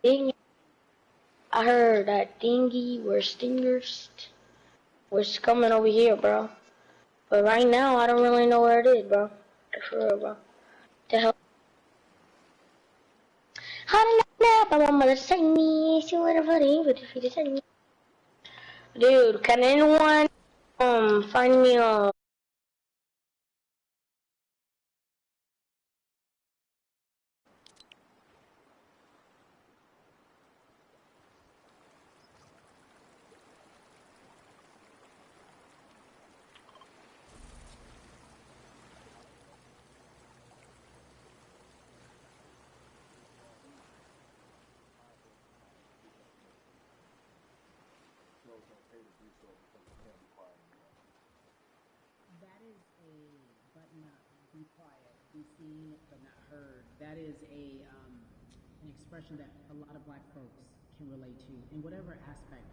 Ding, I heard that Dingy were Stingers was coming over here, bro. But right now, I don't really know where it is, bro. For real, bro. The hell? How did I know? My mother sent me. She would have put it, but if you sent me. Dude, can anyone find me a That is a but not be quiet, be seen but not heard. That is an expression that a lot of Black folks can relate to in whatever aspect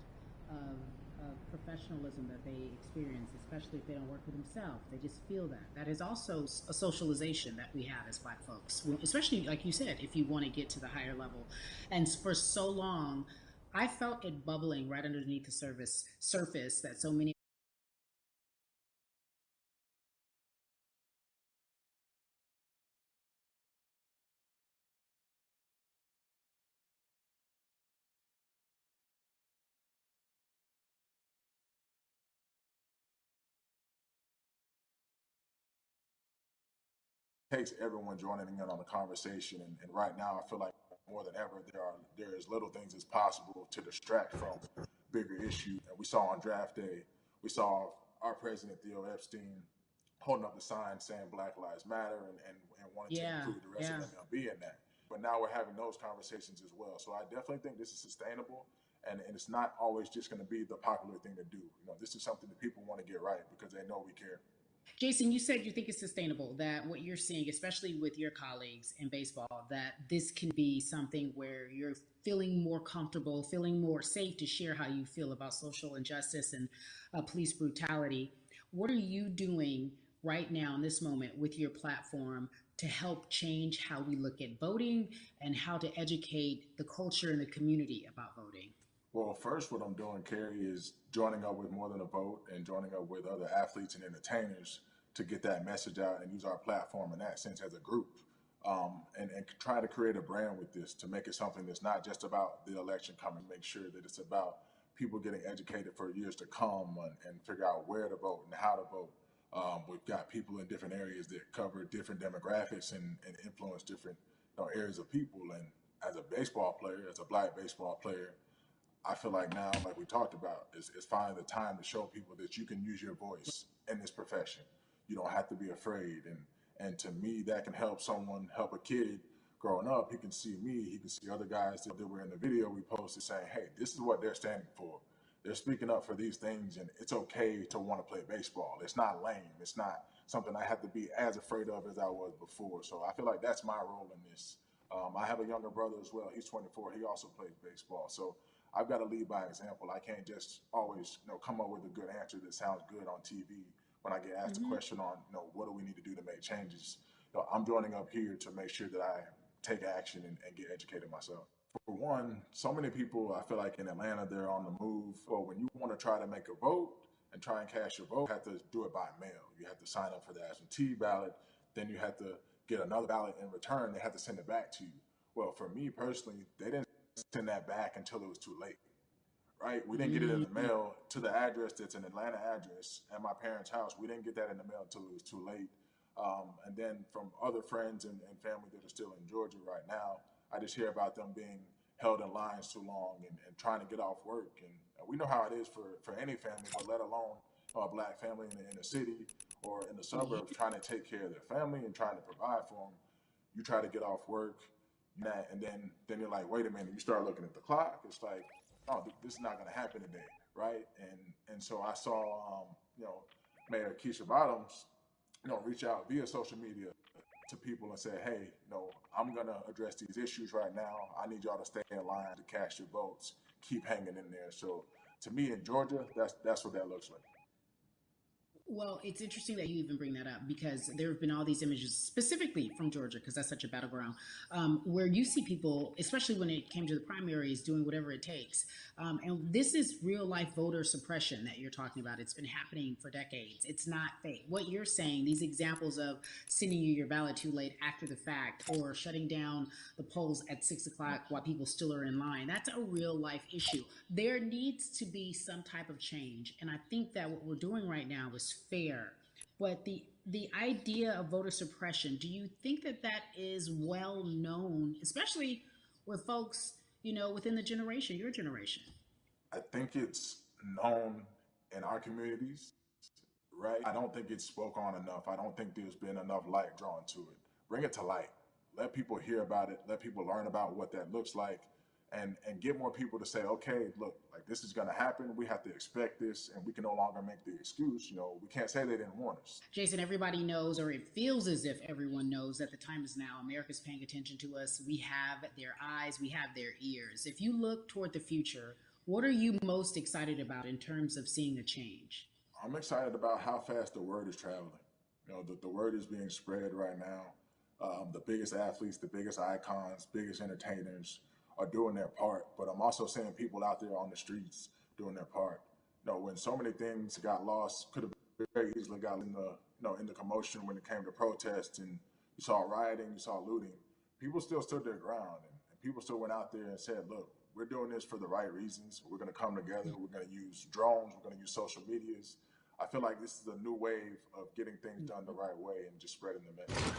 of, of professionalism that they experience, especially if they don't work for themselves. They just feel that. That is also a socialization that we have as Black folks, especially like you said, if you want to get to the higher level. And for so long, I felt it bubbling right underneath the surface that so many takes everyone joining in on the conversation. And right now, I feel like more than ever, there is little things as possible to distract from bigger issues. And we saw on draft day, we saw our president Theo Epstein holding up the sign saying Black Lives Matter and wanting to yeah, include the rest of yeah. MLB in that. But now we're having those conversations as well. So I definitely think this is sustainable. And it's not always just going to be the popular thing to do. This is something that people want to get right because they know we care. Jason, you said you think it's sustainable, that what you're seeing, especially with your colleagues in baseball, that this can be something where you're feeling more comfortable, feeling more safe to share how you feel about social injustice and police brutality. What are you doing right now in this moment with your platform to help change how we look at voting and how to educate the culture and the community about voting? Well, first, what I'm doing, Carrie, is joining up with More Than a Vote and joining up with other athletes and entertainers to get that message out and use our platform in that sense as a group. And try to create a brand with this to make it something that's not just about the election coming, make sure that it's about people getting educated for years to come and figure out where to vote and how to vote. We've got people in different areas that cover different demographics and influence different areas of people. And as a baseball player, as a Black baseball player, I feel like now, like we talked about, is finding the time to show people that you can use your voice in this profession. You don't have to be afraid. And to me, that can help someone, help a kid growing up. He can see me, he can see other guys that were in the video we posted saying, hey, this is what they're standing for. They're speaking up for these things, and it's okay to want to play baseball. It's not lame. It's not something I have to be as afraid of as I was before. So I feel like that's my role in this. I have a younger brother as well. He's 24. He also plays baseball. So I've got to lead by example. I can't just always, come up with a good answer that sounds good on TV when I get asked a Mm-hmm. question on, what do we need to do to make changes. I'm joining up here to make sure that I take action and get educated myself. For one, so many people, I feel like in Atlanta, they're on the move. Or when you want to try to make a vote and try and cast your vote, you have to do it by mail. You have to sign up for the absentee ballot. Then you have to get another ballot in return. They have to send it back to you. Well, for me personally, they didn't send that back until it was too late, right? We didn't get it in the Mm-hmm. mail to the address that's an Atlanta address at my parents' house. We didn't get that in the mail until it was too late. And then from other friends and family that are still in Georgia right now, I just hear about them being held in lines too long and trying to get off work. And we know how it is for any family, but let alone a Black family in the inner city or in the Yeah. suburbs trying to take care of their family and trying to provide for them. You try to get off work, and then you're like, wait a minute. You start looking at the clock. It's like, oh, this is not going to happen today, right? And so I saw, Mayor Keisha Bottoms, reach out via social media to people and say, hey, I'm going to address these issues right now. I need y'all to stay in line to cast your votes. Keep hanging in there. So to me in Georgia, that's what that looks like. Well, it's interesting that you even bring that up because there have been all these images, specifically from Georgia, because that's such a battleground, where you see people, especially when it came to the primaries, doing whatever it takes. And this is real life voter suppression that you're talking about. It's been happening for decades. It's not fake. What you're saying, these examples of sending you your ballot too late after the fact, or shutting down the polls at 6 o'clock while people still are in line, that's a real life issue. There needs to be some type of change. And I think that what we're doing right now is fair. But the idea of voter suppression, do you think that that is well known, especially with folks, within the generation, your generation? I think it's known in our communities, right? I don't think it's spoke on enough. I don't think there's been enough light drawn to it. Bring it to light. Let people hear about it. Let people learn about what that looks like, and get more people to say, okay, look, like this is going to happen. We have to expect this, and we can no longer make the excuse. We can't say they didn't warn us. Jason, everybody knows, or it feels as if everyone knows, that the time is now. America's paying attention to us. We have their eyes, we have their ears. If you look toward the future, what are you most excited about in terms of seeing a change? I'm excited about how fast the word is traveling. The word is being spread right now. The biggest athletes, the biggest icons, biggest entertainers are doing their part. But I'm also seeing people out there on the streets doing their part. When so many things got lost, could have very easily got in the commotion when it came to protests, and you saw rioting, you saw looting. People still stood their ground, and people still went out there and said, "Look, we're doing this for the right reasons. We're going to come together. We're going to use drones. We're going to use social medias." I feel like this is a new wave of getting things done the right way and just spreading the message.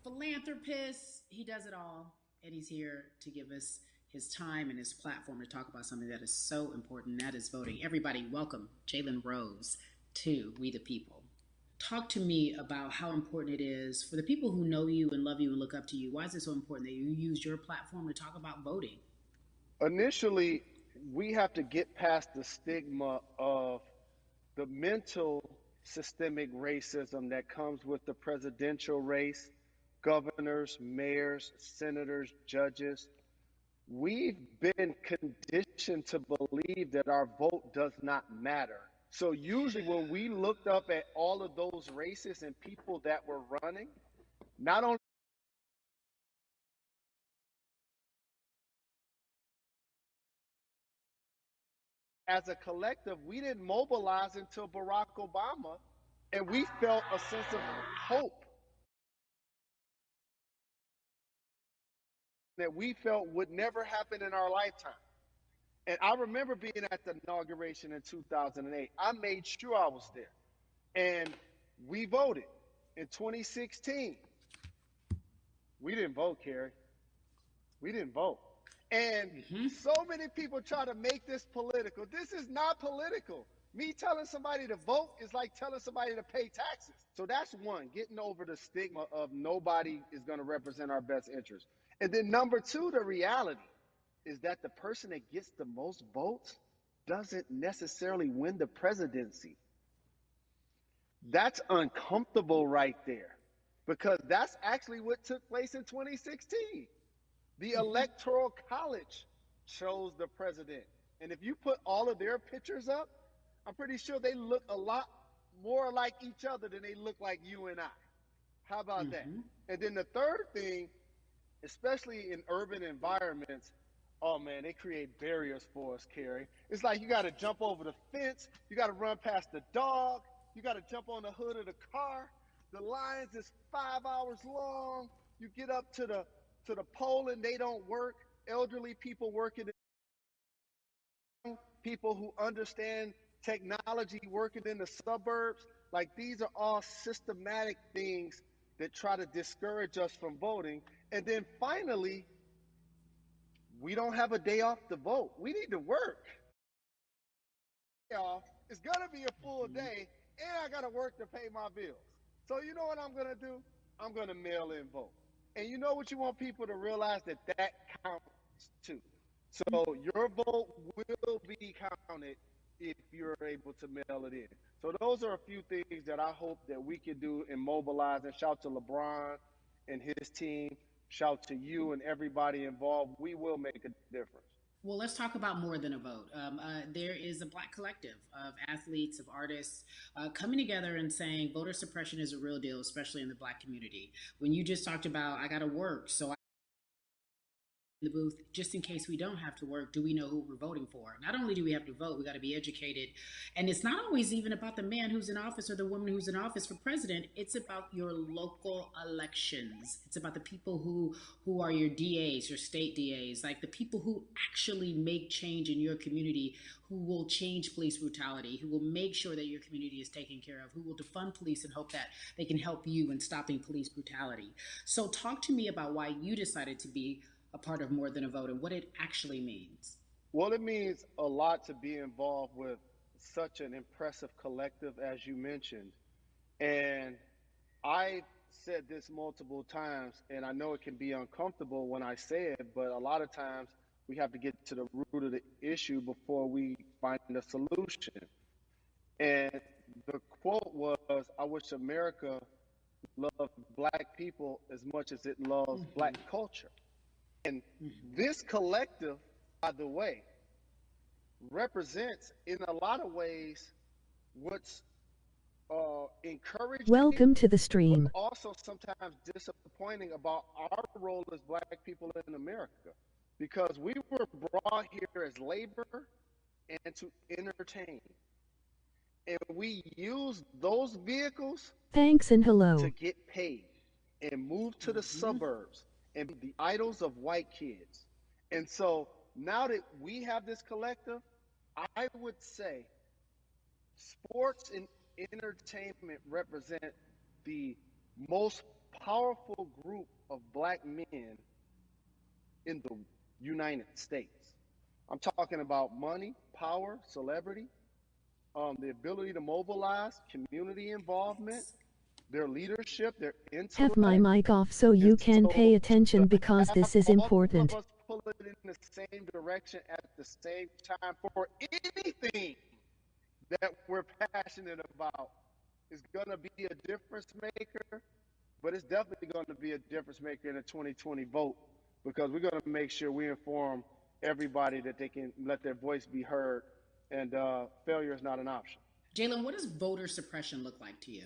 Philanthropist, he does it all, and he's here to give us his time and his platform to talk about something that is so important, that is voting. Everybody, welcome Jalen Rose to We the People. Talk to me about how important it is for the people who know you and love you and look up to you. Why is it so important that you use your platform to talk about voting? Initially, we have to get past the stigma of the mental systemic racism that comes with the presidential race, governors, mayors, senators, judges. We've been conditioned to believe that our vote does not matter. So usually when we looked up at all of those races and people that were running, not only as a collective, we didn't mobilize until Barack Obama, and we felt a sense of hope that we felt would never happen in our lifetime. And I remember being at the inauguration in 2008. I made sure I was there. And we voted. In 2016, we didn't vote, Carrie. We didn't vote. And so many people try to make this political. This is not political. Me telling somebody to vote is like telling somebody to pay taxes. So that's one, getting over the stigma of nobody is going to represent our best interest. And then number two, the reality is that the person that gets the most votes doesn't necessarily win the presidency. That's uncomfortable right there, because that's actually what took place in 2016. The Electoral College chose the president. And if you put all of their pictures up, I'm pretty sure they look a lot more like each other than they look like you and I. How about that? And then the third thing, especially in urban environments, oh man, they create barriers for us, Carrie. It's like you got to jump over the fence, you got to run past the dog, you got to jump on the hood of the car. The lines is 5 hours long. You get up to the poll and they don't work. Elderly people working, people who understand technology working in the suburbs. Like, these are all systematic things that try to discourage us from voting. And then finally, we don't have a day off to vote. We need to work. It's going to be a full day, and I got to work to pay my bills. So you know what I'm going to do? I'm going to mail in vote. And you know what you want people to realize, that that counts too. So your vote will be counted if you're able to mail it in. So those are a few things that I hope that we can do and mobilize. And shout to LeBron and his team. Shout to you and everybody involved. We will make a difference. Well, let's talk about more than a vote. There is a black collective of athletes, of artists coming together and saying voter suppression is a real deal, especially in the black community. When you just talked about, I got to work, so the booth, just in case we don't have to work, do we know who we're voting for? Not only do we have to vote, we got to be educated. And it's not always even about the man who's in office or the woman who's in office for president. It's about your local elections. It's about the people who are your DAs, your state DAs, like the people who actually make change in your community, who will change police brutality, who will make sure that your community is taken care of, who will defund police and hope that they can help you in stopping police brutality. So talk to me about why you decided to be a part of More Than a Vote and what it actually means. Well, it means a lot to be involved with such an impressive collective, as you mentioned. And I said this multiple times, and I know it can be uncomfortable when I say it, but a lot of times we have to get to the root of the issue before we find a solution. And the quote was, I wish America loved black people as much as it loves black culture. And this collective, by the way, represents in a lot of ways what's encouraging, Welcome to the but stream. also sometimes disappointing about our role as black people in America. Because we were brought here as labor and to entertain. And we use those vehicles Thanks and to hello. get paid and move to the suburbs and be the idols of white kids. And so now that we have this collective, I would say sports and entertainment represent the most powerful group of black men in the United States. I'm talking about money, power, celebrity, the ability to mobilize, community involvement, their leadership, their Have my intellect. mic off so And you can so pay to attention because have this is all important. of us pull it in the same direction at the same time for anything that we're passionate about is going to be a difference maker, but it's definitely going to be a difference maker in the 2020 vote, because we're going to make sure we inform everybody that they can let their voice be heard, and failure is not an option. Jalen, what does voter suppression look like to you?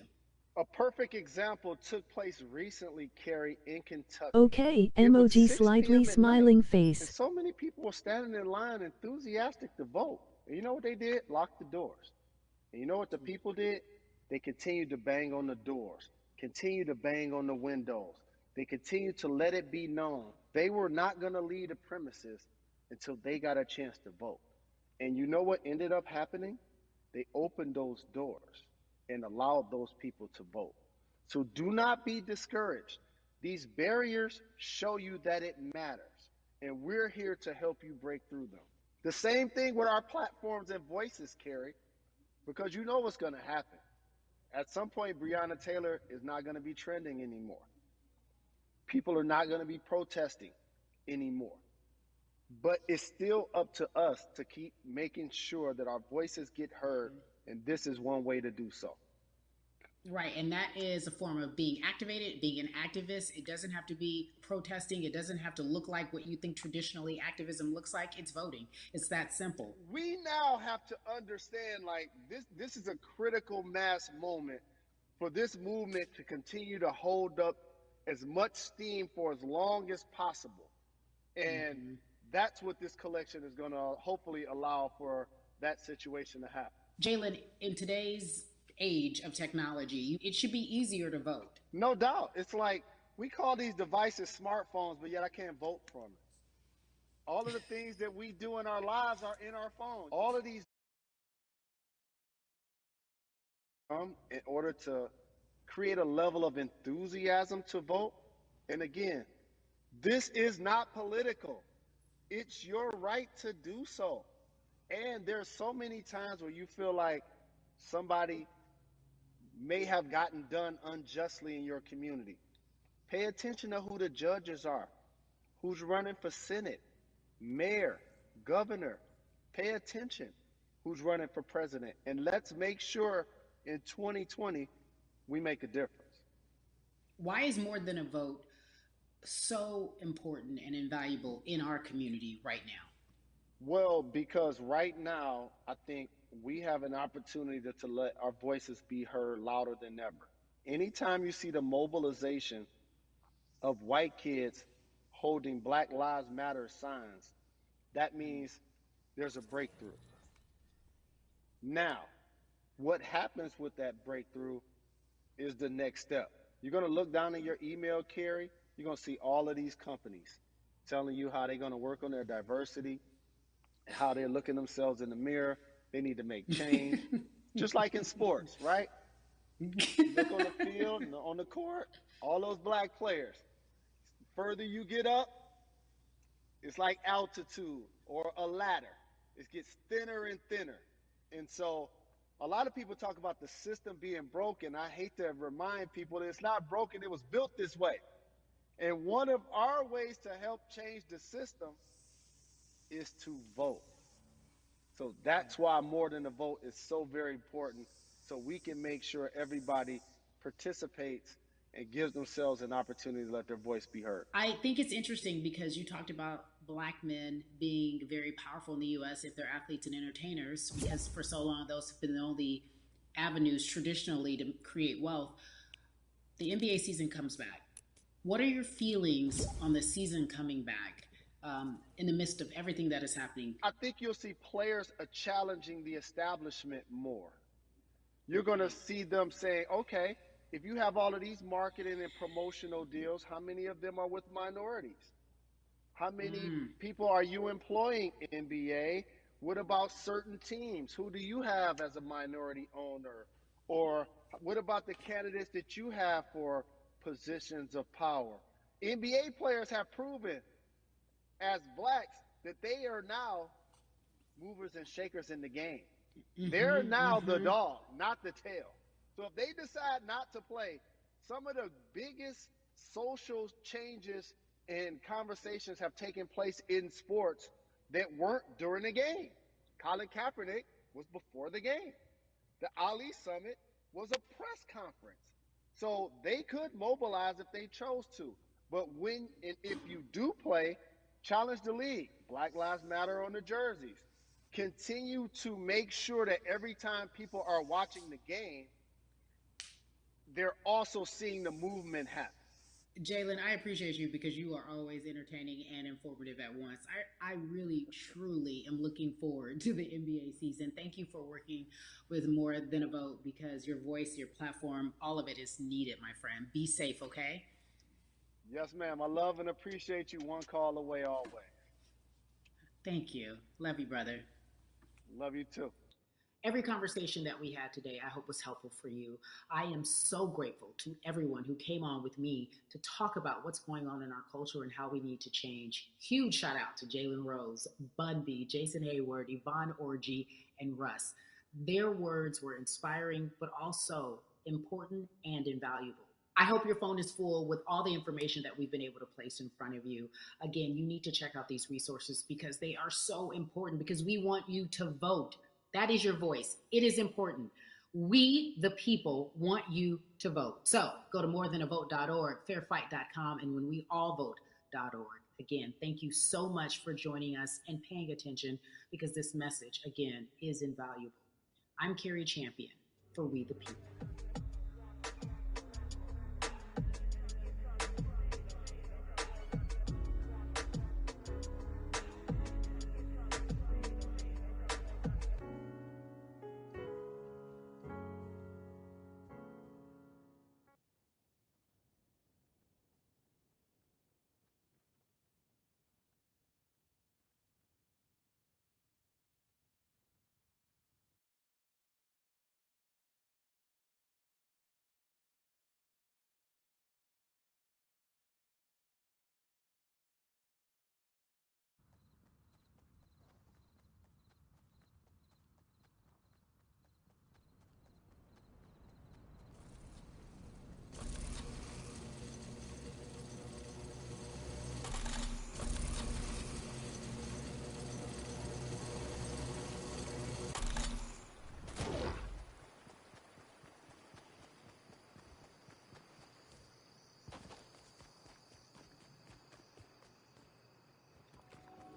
A perfect example took place recently, Carrie, in Kentucky. Okay, It was emoji 6 slightly p.m. at night, smiling and face. so many people were standing in line enthusiastic to vote. And you know what they did? Locked the doors. And you know what the people did? They continued to bang on the doors, continued to bang on the windows. They continued to let it be known they were not going to leave the premises until they got a chance to vote. And you know what ended up happening? They opened those doors and allowed those people to vote. So do not be discouraged. These barriers show you that it matters, and we're here to help you break through them. The same thing with our platforms and voices, Carrie, because you know what's going to happen. At some point, Breonna Taylor is not going to be trending anymore. People are not going to be protesting anymore. But it's still up to us to keep making sure that our voices get heard, and this is one way to do so. Right, and that is a form of being activated, being an activist. It doesn't have to be protesting. It doesn't have to look like what you think traditionally activism looks like. It's voting. It's that simple. We now have to understand, like, this is a critical mass moment for this movement to continue to hold up as much steam for as long as possible. And that's what this collection is going to hopefully allow for that situation to happen. Jalen, in today's age of technology, it should be easier to vote. No doubt. It's like we call these devices smartphones, but yet I can't vote from it. All of the things that we do in our lives are in our phones. All of these in order to create a level of enthusiasm to vote. And again, this is not political. It's your right to do so. And there's so many times where you feel like somebody may have gotten done unjustly in your community. Pay attention to who the judges are, who's running for Senate, mayor, governor. Pay attention who's running for president. And let's make sure in 2020 we make a difference. Why is more than a vote so important and invaluable in our community right now? Well, because right now, I think we have an opportunity to let our voices be heard louder than ever. Anytime you see the mobilization of white kids holding Black Lives Matter signs, that means there's a breakthrough. Now, what happens with that breakthrough is the next step. You're going to look down in your email, Carrie. You're going to see all of these companies telling you how they're going to work on their diversity, how they're looking themselves in the mirror. They need to make change. Just like in sports, right? You look on the field and on the court, all those black players. The further you get up, it's like altitude or a ladder. It gets thinner and thinner. And so a lot of people talk about the system being broken. I hate to remind people that it's not broken, it was built this way. And one of our ways to help change the system is to vote. So that's why more than a vote is so very important. So we can make sure everybody participates and gives themselves an opportunity to let their voice be heard. I think it's interesting because you talked about black men being very powerful in the U.S. if they're athletes and entertainers, because for so long those have been the only avenues traditionally to create wealth. The NBA season comes back. What are your feelings on the season coming back in the midst of everything that is happening? I think you'll see players challenging the establishment more. You're going to see them saying, okay, if you have all of these marketing and promotional deals, how many of them are with minorities? How many people are you employing, NBA? What about certain teams? Who do you have as a minority owner? Or what about the candidates that you have for positions of power? NBA players have proven as blacks that they are now movers and shakers in the game. They're now the dog, not the tail. So if they decide not to play, some of the biggest social changes and conversations have taken place in sports that weren't during the game. Colin Kaepernick was before the game. The Ali Summit was a press conference. So they could mobilize if they chose to. But when and if you do play, challenge the league. Black Lives Matter on the jerseys. Continue to make sure that every time people are watching the game, they're also seeing the movement happen. Jalen, I appreciate you because you are always entertaining and informative at once. I really, truly am looking forward to the NBA season. Thank you for working with More Than a Vote because your voice, your platform, all of it is needed, my friend. Be safe, okay? Yes, ma'am. I love and appreciate you. One call away always. Thank you. Love you, brother. Love you too. Every conversation that we had today, I hope was helpful for you. I am so grateful to everyone who came on with me to talk about what's going on in our culture and how we need to change. Huge shout out to Jalen Rose, Bun B, Jason Hayward, Yvonne Orgy, and Russ. Their words were inspiring, but also important and invaluable. I hope your phone is full with all the information that we've been able to place in front of you. Again, you need to check out these resources because they are so important because we want you to vote. That is your voice. It is important. We, the people, want you to vote. So go to morethanavote.org, fairfight.com, and whenweallvote.org. Again, thank you so much for joining us and paying attention because this message, again, is invaluable. I'm Carrie Champion for We the People.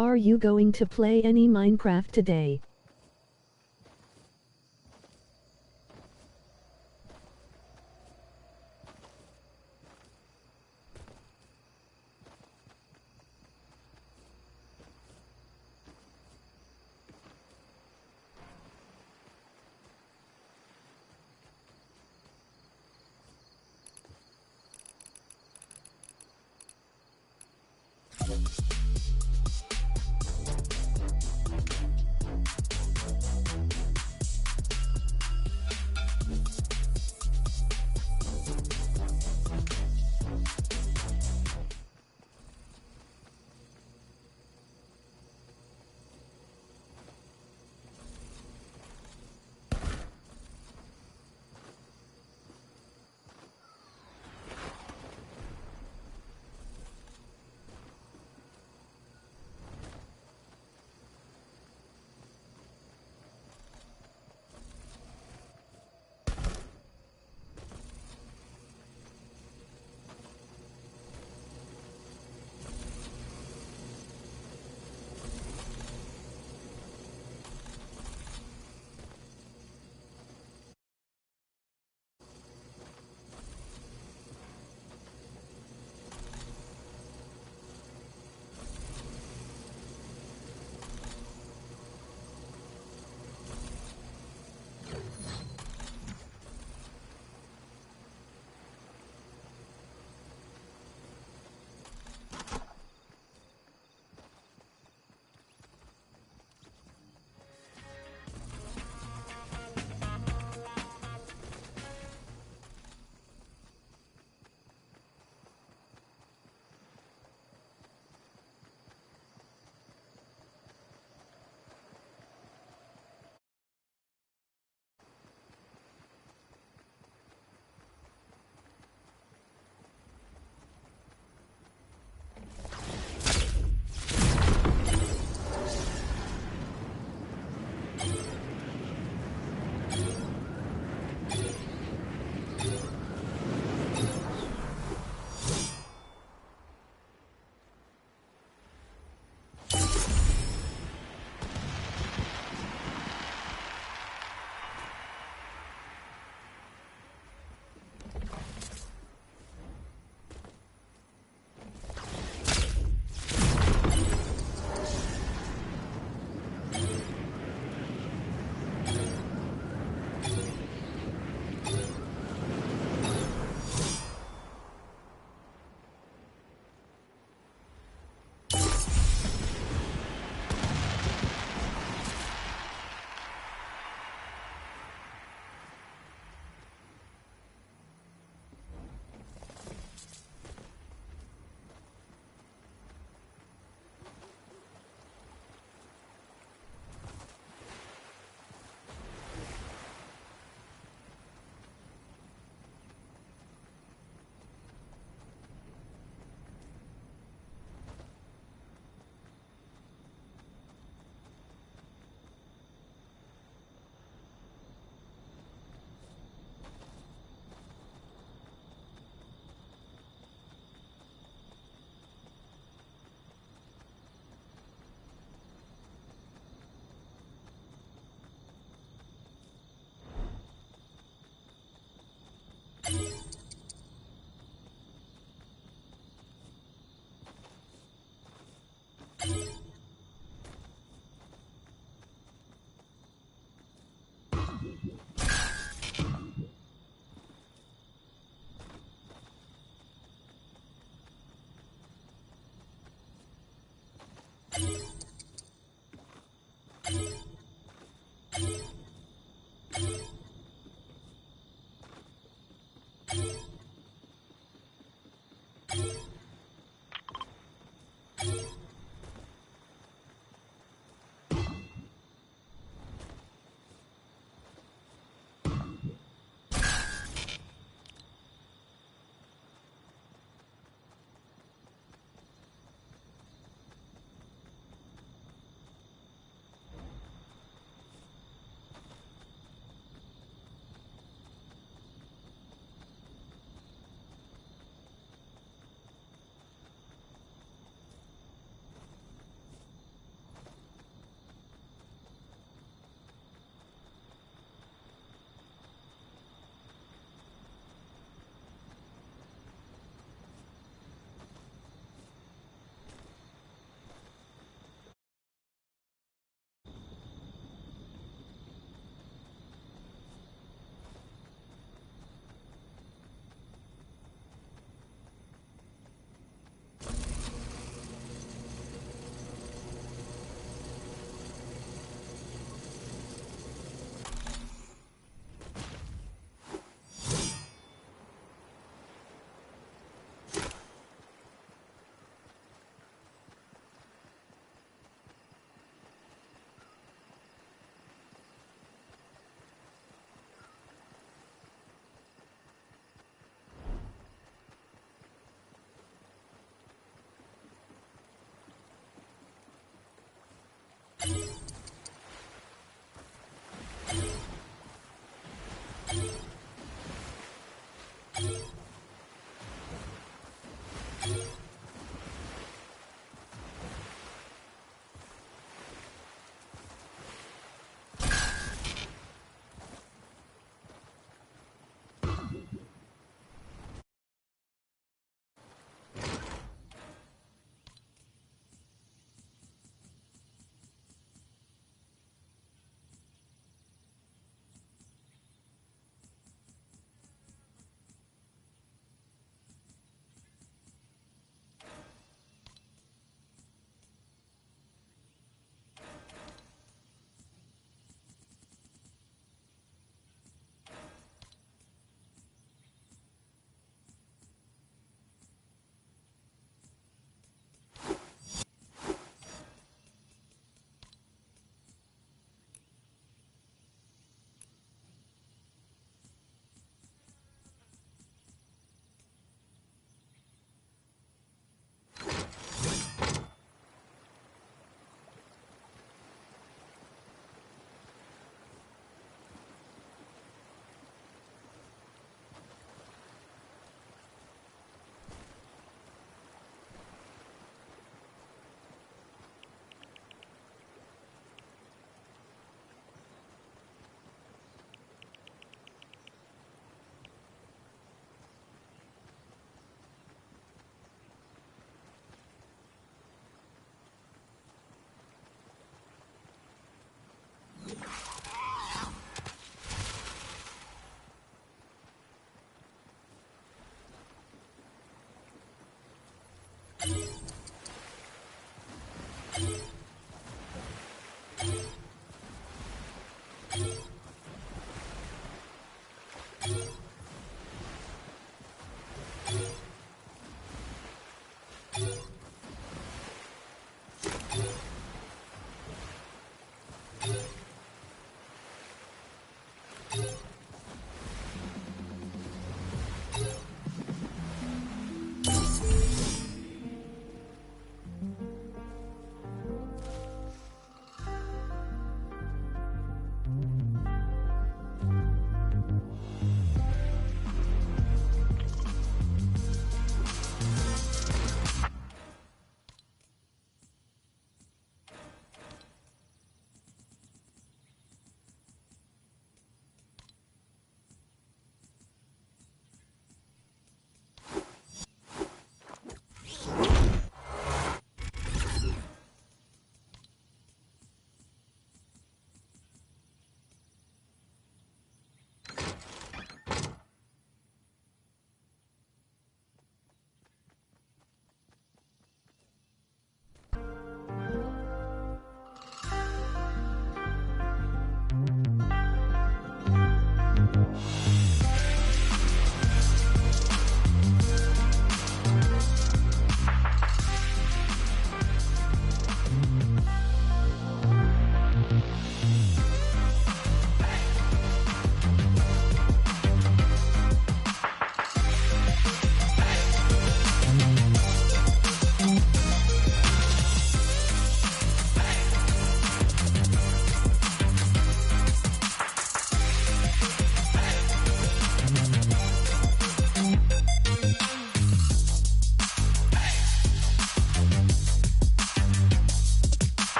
Are you going to play any Minecraft today?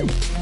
muted.